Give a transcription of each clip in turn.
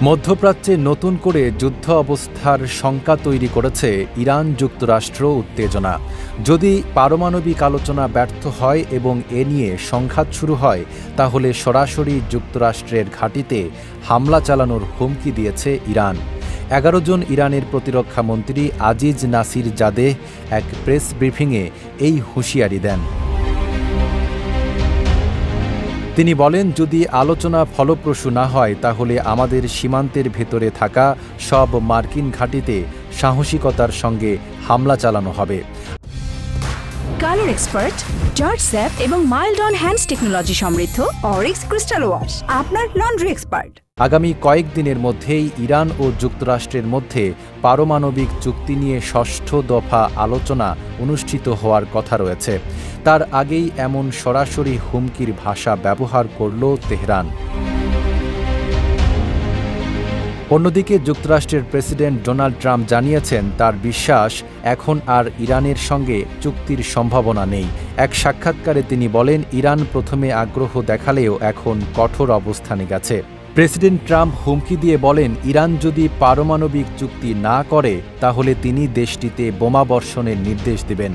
মধ্যপ্রাচ্যে নতুন করে যুদ্ধ অবস্থার শঙ্কা তৈরি করেছে ইরান যুক্তরাষ্ট্র উত্তেজনা। যদি পারমাণবিক আলোচনা ব্যর্থ হয় এবং এ নিয়ে সংঘাত শুরু হয়, তাহলে সরাসরি যুক্তরাষ্ট্রের ঘাঁটিতে হামলা চালানোর হুমকি দিয়েছে ইরান। 11 জন ইরানের প্রতিরক্ষা মন্ত্রী আজিজ নাসির জাদেহ এক প্রেস ব্রিফিংয়ে এই হুঁশিয়ারি দেন। তিনি বলেন, যদি আলোচনা ফলপ্রসূ না হয় তাহলে আমাদের সীমান্তের ভেতরে থাকা সব মার্কিন ঘাঁটিতে সাহসিকতার সঙ্গে হামলা চালানো হবে। কালার এক্সপার্ট, জর্জ স্যাপ এবং মাইল্ড অন হ্যান্ডস টেকনোলজি সমৃদ্ধ অরিক্স ক্রিস্টাল ওয়াশ আপনার লন্ড্রি এক্সপার্ট। আগামী কয়েকদিনের মধ্যেই ইরান ও যুক্তরাষ্ট্রের মধ্যে পারমাণবিক চুক্তি নিয়ে ষষ্ঠ দফা আলোচনা অনুষ্ঠিত হওয়ার কথা রয়েছে। তার আগেই এমন সরাসরি হুমকির ভাষা ব্যবহার করল তেহরান। অন্যদিকে যুক্তরাষ্ট্রের প্রেসিডেন্ট ডোনাল্ড ট্রাম্প জানিয়েছেন, তার বিশ্বাস এখন আর ইরানের সঙ্গে চুক্তির সম্ভাবনা নেই। এক সাক্ষাৎকারে তিনি বলেন, ইরান প্রথমে আগ্রহ দেখালেও এখন কঠোর অবস্থানে গেছে। প্রেসিডেন্ট ট্রাম্প হুমকি দিয়ে বলেন, ইরান যদি পারমাণবিক চুক্তি না করে তাহলে তিনি দেশটিতে বোমা বর্ষণের নির্দেশ দেবেন।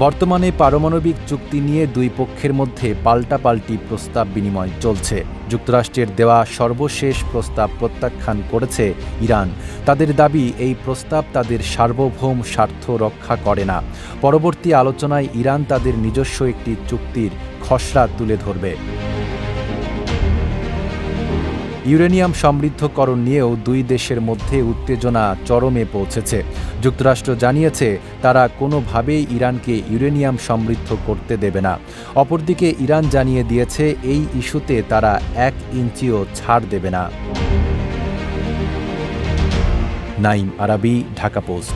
বর্তমানে পারমাণবিক চুক্তি নিয়ে দুই পক্ষের মধ্যে পাল্টাপাল্টি প্রস্তাব বিনিময় চলছে। যুক্তরাষ্ট্রের দেওয়া সর্বশেষ প্রস্তাব প্রত্যাখ্যান করেছে ইরান। তাদের দাবি, এই প্রস্তাব তাদের সার্বভৌম স্বার্থ রক্ষা করে না। পরবর্তী আলোচনায় ইরান তাদের নিজস্ব একটি চুক্তির খসড়া তুলে ধরবে। ইউরেনিয়াম সমৃদ্ধকরণ নিয়েও দুই দেশের মধ্যে উত্তেজনা চরমে পৌঁছেছে। যুক্তরাষ্ট্র জানিয়েছে, তারা কোনোভাবেই ইরানকে ইউরেনিয়াম সমৃদ্ধ করতে দেবে না। অপরদিকে ইরান জানিয়ে দিয়েছে, এই ইস্যুতে তারা 1 ইঞ্চিও ছাড় দেবে না। নাঈম আরাবী, ঢাকা পোস্ট।